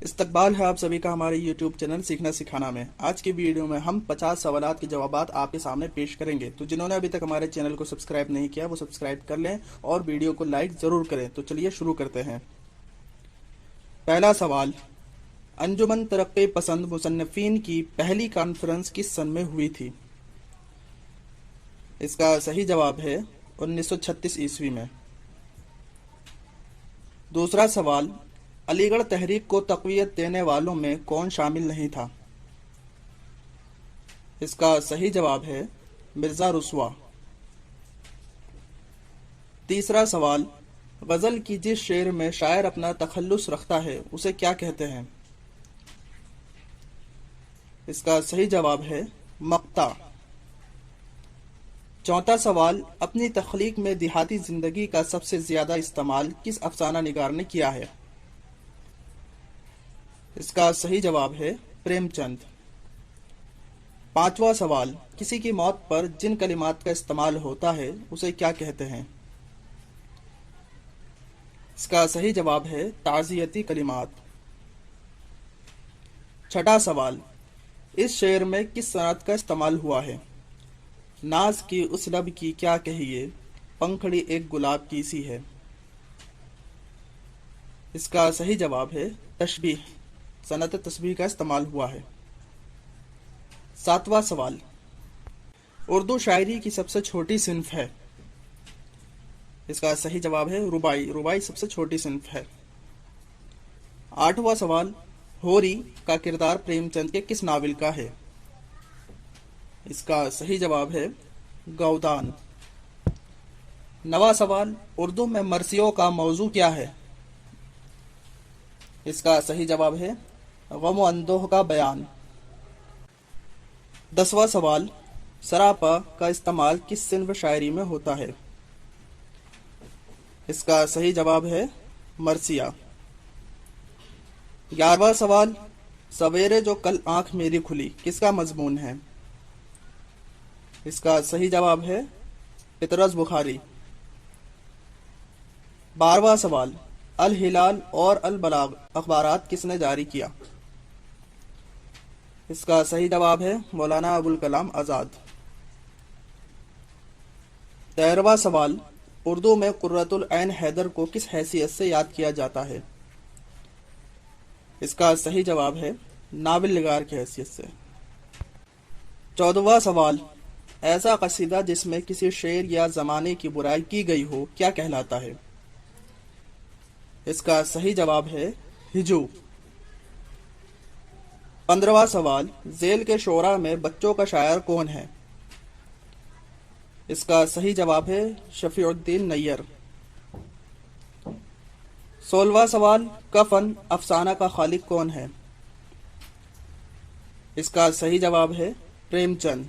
استقبال ہے آپ سبھی کا ہمارے YouTube چینل سیکھنا سکھانا میں۔ آج کی ویڈیو میں ہم 50 سوالات کے جوابات آپ کے سامنے پیش کریں گے، تو جنہوں نے ابھی تک ہمارے چینل کو سبسکرائب نہیں کیا وہ سبسکرائب کر لیں اور ویڈیو کو لائک ضرور کریں۔ تو چلیے شروع کرتے ہیں۔ پہلا سوال، انجمن ترقی پسند مصنفین کی پہلی کانفرنس کس سن میں ہوئی تھی؟ اس کا صحیح جواب ہے 1936 عیسوی میں۔ دوسرا سوال، علی گڑھ تحریک کو تقویت دینے والوں میں کون شامل نہیں تھا؟ اس کا صحیح جواب ہے مرزا رسوا۔ تیسرا سوال، غزل کی جس شعر میں شاعر اپنا تخلص رکھتا ہے اسے کیا کہتے ہیں؟ اس کا صحیح جواب ہے مقطع۔ چوتھا سوال، اپنی تخلیق میں دیہاتی زندگی کا سب سے زیادہ استعمال کس افسانہ نگار نے کیا ہے؟ اس کا صحیح جواب ہے پریم چند۔ پانچواں سوال، کسی کی موت پر جن کلمات کا استعمال ہوتا ہے اسے کیا کہتے ہیں؟ اس کا صحیح جواب ہے تعزیتی کلمات۔ چھٹا سوال، اس شعر میں کس صنعت کا استعمال ہوا ہے؟ ناز کی اس لب کی کیا کہیے، پنکھڑی ایک گلاب کی سی ہے۔ اس کا صحیح جواب ہے تشبیہ، صنعت تشبیہ کا استعمال ہوا ہے۔ ساتواں سوال، اردو شاعری کی سب سے چھوٹی صنف ہے؟ اس کا صحیح جواب ہے رباعی، رباعی سب سے چھوٹی صنف ہے۔ آٹھواں سوال، ہوری کا کردار پریم چند کے کس ناول کا ہے؟ اس کا صحیح جواب ہے گودان۔ نواں سوال، اردو میں مرثیوں کا موضوع کیا ہے؟ اس کا صحیح جواب ہے غم و اندوہ کا بیان۔ 10واں سوال، سراپا کا استعمال کس صنف شاعری میں ہوتا ہے؟ اس کا صحیح جواب ہے مرثیہ۔ 11واں سوال، سویرے جو کل آنکھ میری کھلی کس کا مضمون ہے؟ اس کا صحیح جواب ہے پطرس بخاری۔ 12واں سوال، الہلال اور البلاغ اخبارات کس نے جاری کیا؟ اس کا صحیح جواب ہے مولانا ابوالکلام آزاد۔ 13واں سوال، اردو میں قرۃ العین حیدر کو کس حیثیت سے یاد کیا جاتا ہے؟ اس کا صحیح جواب ہے ناول نگار کی حیثیت سے۔ 14واں سوال، ایسا قصیدہ جس میں کسی شعر یا زمانے کی برائی کی گئی ہو کیا کہلاتا ہے؟ اس کا صحیح جواب ہے ہجو۔ 15واں سوال، ذیل کے شعراء میں بچوں کا شاعر کون ہے؟ اس کا صحیح جواب ہے شفیع الدین نیر۔ 16واں سوال، کفن افسانہ کا خالق کون ہے؟ اس کا صحیح جواب ہے پریم چند۔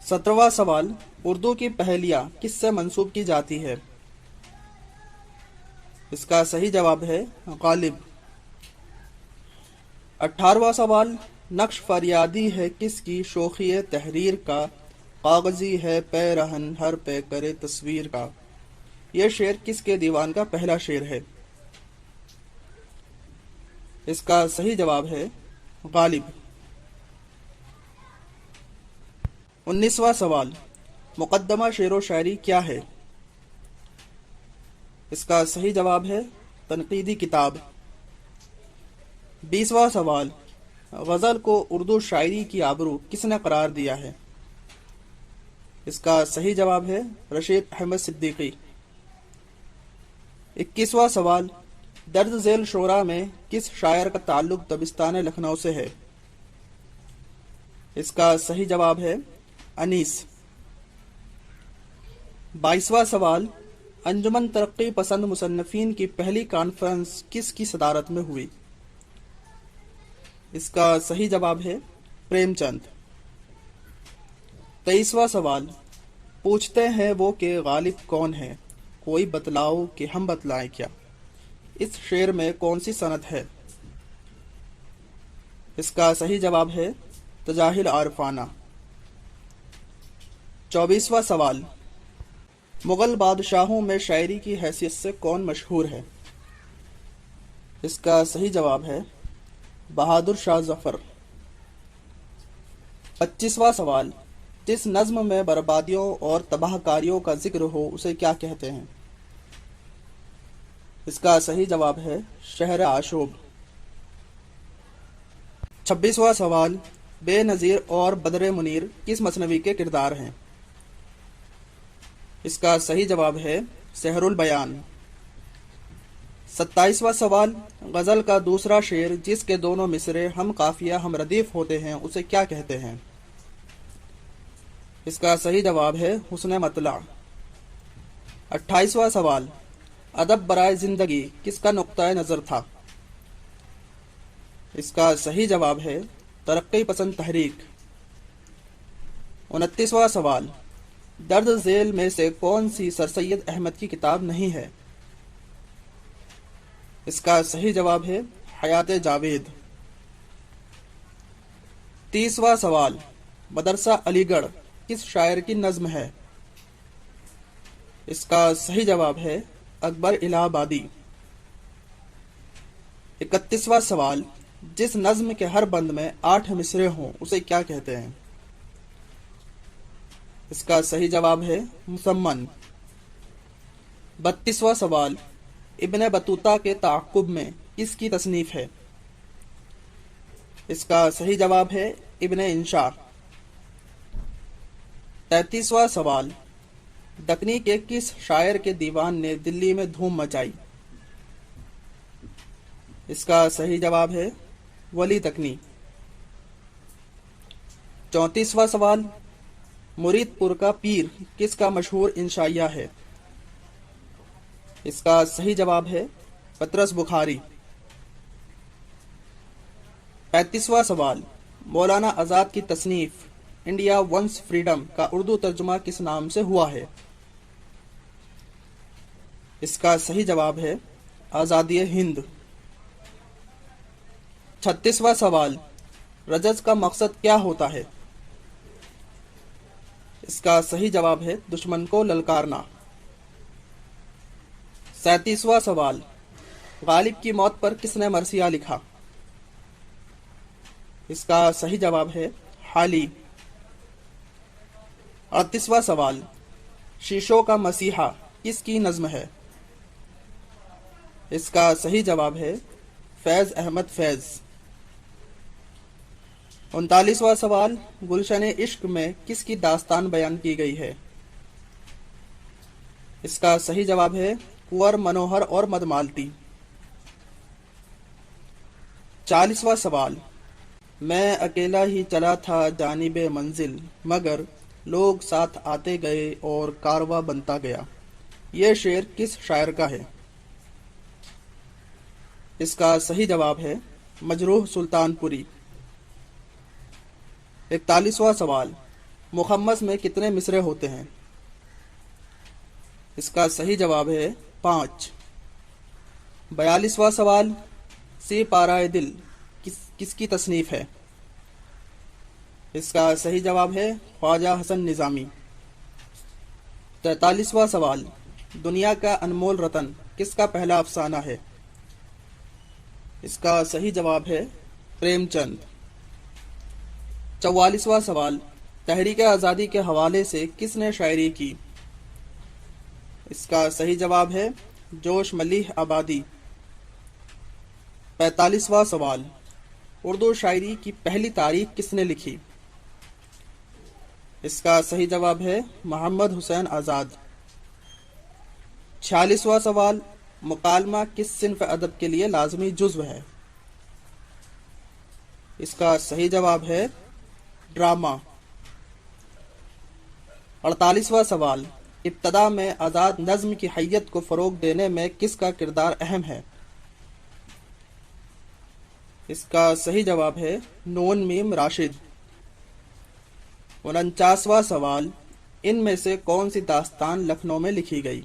17واں سوال، اردو کی پہیلیاں کس سے منسوب کی جاتی ہے؟ اس کا صحیح جواب ہے غالب۔ 18واں سوال، نقش فریادی ہے کس کی شوخی تحریر کا، کاغذی ہے پیرہن ہر پہ کرے تصویر کا، یہ شعر کس کے دیوان کا پہلا شعر ہے؟ اس کا صحیح جواب ہے غالب۔ 19واں سوال، مقدمہ شعر و شاعری کیا ہے؟ اس کا صحیح جواب ہے تنقیدی کتاب۔ 20واں سوال، غزل کو اردو شاعری کی آبرو کس نے قرار دیا ہے؟ اس کا صحیح جواب ہے رشید احمد صدیقی۔ 21واں سوال، درج ذیل شعراء میں کس شاعر کا تعلق دبستان لکھنؤ سے ہے؟ اس کا صحیح جواب ہے انیس۔ 22واں سوال، انجمن ترقی پسند مصنفین کی پہلی کانفرنس کس کی صدارت میں ہوئی؟ اس کا صحیح جواب ہے پریم چند۔ 23واں سوال، پوچھتے ہیں وہ کہ غالب کون ہے، کوئی بتلاؤ کہ ہم بتلائیں کیا، اس شعر میں کون سی صنعت ہے؟ اس کا صحیح جواب ہے تجاہل عارفانہ۔ 24واں سوال، مغل بادشاہوں میں شاعری کی حیثیت سے کون مشہور ہے؟ اس کا صحیح جواب ہے بہادر شاہ ظفر۔ 25واں سوال، جس نظم میں بربادیوں اور تباہ کاریوں کا ذکر ہو اسے کیا کہتے ہیں؟ اس کا صحیح جواب ہے شہر آشوب۔ 26واں سوال، بے نظیر اور بدر منیر کس مثنوی کے کردار ہیں؟ اس کا صحیح جواب ہے سحر البیان۔ 27واں سوال، غزل کا دوسرا شعر جس کے دونوں مصرے ہم قافیہ ہم ردیف ہوتے ہیں اسے کیا کہتے ہیں؟ اس کا صحیح جواب ہے حسن مطلع۔ 28واں سوال، ادب برائے زندگی کس کا نقطۂ نظر تھا؟ اس کا صحیح جواب ہے ترقی پسند تحریک۔ 29واں سوال، درج ذیل میں سے کون سی سر سید احمد کی کتاب نہیں ہے؟ اس کا صحیح جواب ہے حیات جاوید۔ 30واں سوال، مدرسہ علی گڑھ کس شاعر کی نظم ہے؟ اس کا صحیح جواب ہے اکبر الہ آبادی۔ 31واں سوال، جس نظم کے ہر بند میں 8 مصرے ہوں اسے کیا کہتے ہیں؟ اس کا صحیح جواب ہے مسمن۔ 32واں سوال، ابن بطوطہ کے تعاقب میں کس کی تصنیف ہے؟ اس کا صحیح جواب ہے ابن انشا۔ 33واں سوال، دکنی کے کس شاعر کے دیوان نے دلی میں دھوم مچائی؟ اس کا صحیح جواب ہے ولی دکنی۔ 34واں سوال، مرید پور کا پیر کس کا مشہور انشائیہ ہے؟ اس کا صحیح جواب ہے پطرس بخاری۔ 35واں سوال، مولانا آزاد کی تصنیف انڈیا ونس فریڈم کا اردو ترجمہ کس نام سے ہوا ہے؟ اس کا صحیح جواب ہے آزادی ہند۔ 36واں سوال، رجز کا مقصد کیا ہوتا ہے؟ اس کا صحیح جواب ہے دشمن کو للکارنا۔ 37واں سوال، غالب کی موت پر کس نے مرثیہ لکھا؟ اس کا صحیح جواب ہے حالی۔ 38واں سوال، شیشوں کا مسیحا کس کی نظم ہے؟ اس کا صحیح جواب ہے فیض احمد فیض۔ 39واں سوال، گلشن عشق میں کس کی داستان بیان کی گئی ہے؟ اس کا صحیح جواب ہے کنور منوہر اور مدمالتی۔ 40واں سوال، میں اکیلا ہی چلا تھا جانب منزل مگر لوگ ساتھ آتے گئے اور کارواں بنتا گیا، یہ شعر کس شاعر کا ہے؟ اس کا صحیح جواب ہے مجروح سلطان پوری۔ 41واں سوال، مخمس میں کتنے مصرے ہوتے ہیں؟ اس کا صحیح جواب ہے 5۔ 42واں سوال، سی پارائے دل کس کی تصنیف ہے؟ اس کا صحیح جواب ہے خواجہ حسن نظامی۔ 43واں سوال، دنیا کا انمول رتن کس کا پہلا افسانہ ہے؟ اس کا صحیح جواب ہے پریم چند۔ 44واں سوال، تحریک آزادی کے حوالے سے کس نے شاعری کی؟ اس کا صحیح جواب ہے جوش ملیح آبادی۔ 45واں سوال، اردو شاعری کی پہلی تاریخ کس نے لکھی؟ اس کا صحیح جواب ہے محمد حسین آزاد۔ 46واں سوال، مکالمہ کس صنف ادب کے لیے لازمی جزو ہے؟ اس کا صحیح جواب ہے ڈرامہ۔ 48واں سوال، ابتدا میں آزاد نظم کی حیت کو فروغ دینے میں کس کا کردار اہم ہے؟ اس کا صحیح جواب ہے نون میم راشد۔ 49واں سوال، ان میں سے کون سی داستان لکھنؤ میں لکھی گئی؟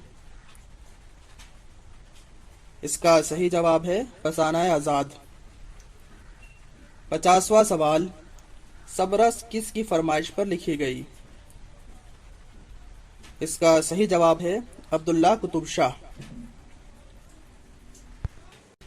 اس کا صحیح جواب ہے فسانہ آزاد۔ 50واں سوال، صبرس کس کی فرمائش پر لکھی گئی؟ اس کا صحیح جواب ہے عبداللہ قطب شاہ۔